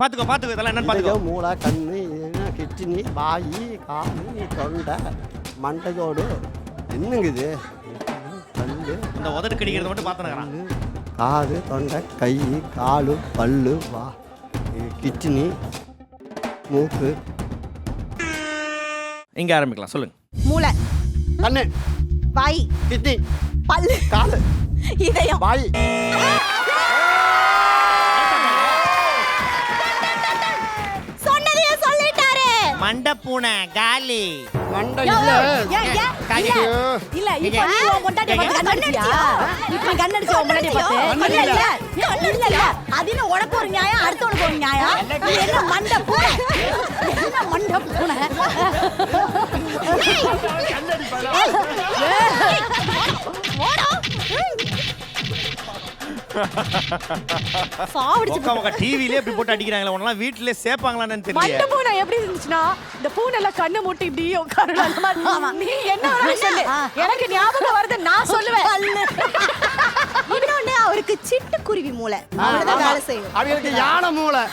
பாத்துக்கோ இதெல்லாம் என்னன்னு பாத்துக்கோ. மூளை, கண்ணு, கிட்னி, வாயி, காலு, தொண்டை, மண்டையோடு என்னங்க இது? கல்லு, இந்த உதடு கடிக்கிறத மட்டும் பாத்துனறான். காது, தொண்டை, கை, காலு, பல்லு, கிட்னி, மூக்கு. இங்க ஆரம்பிக்கலாம், சொல்லுங்க. மூளை, கண்ணு, வாய், கிட்னி, பல்லு, காலு, இதயம், வாய். சொன்னதையே சொல்லிட்டாரு. மண்டை பூனை காலி. மண்டை யோ, இல்ல. ஏன், ஏன்? காலி. இல்ல இப்ப நீ உன் பொண்டாட்டிய பார்த்து கண்ணடிச்சியா? இப்ப கண்ணடிச்சு உன் பொண்டாட்டிய பார்த்து இல்ல அது என்ன உனக்கு ஒரு நியாயம் அடுத்தவனுக்கு ஒரு நியாயம்? நீ என்ன மண்டை பூனை? என்ன மண்டை பூனை? சாவடிச்சு உட்காம டிவிலே இப்படி போட்டு அடிக்கிறாங்களே, உன்னெல்லாம் வீட்டிலே சேப்பாங்களான்னு தெரியல. மண்ட பூனை எப்படி இருந்துச்சுன்னா இந்த பூனைல கண்ணு மூட்டி இப்படி உட்காரணும் அந்த மாதிரி. நீ என்ன வேணாலும் சொல்லு, எனக்கு ஞாபகம் வருது, நான் சொல்லுவேன். இன்னொன்னு அவருக்கு சிட்டுக்குருவி மூளை. அவ்வளவுதான் வேலை செய்யும். அவங்களுக்கு யானை மூளை.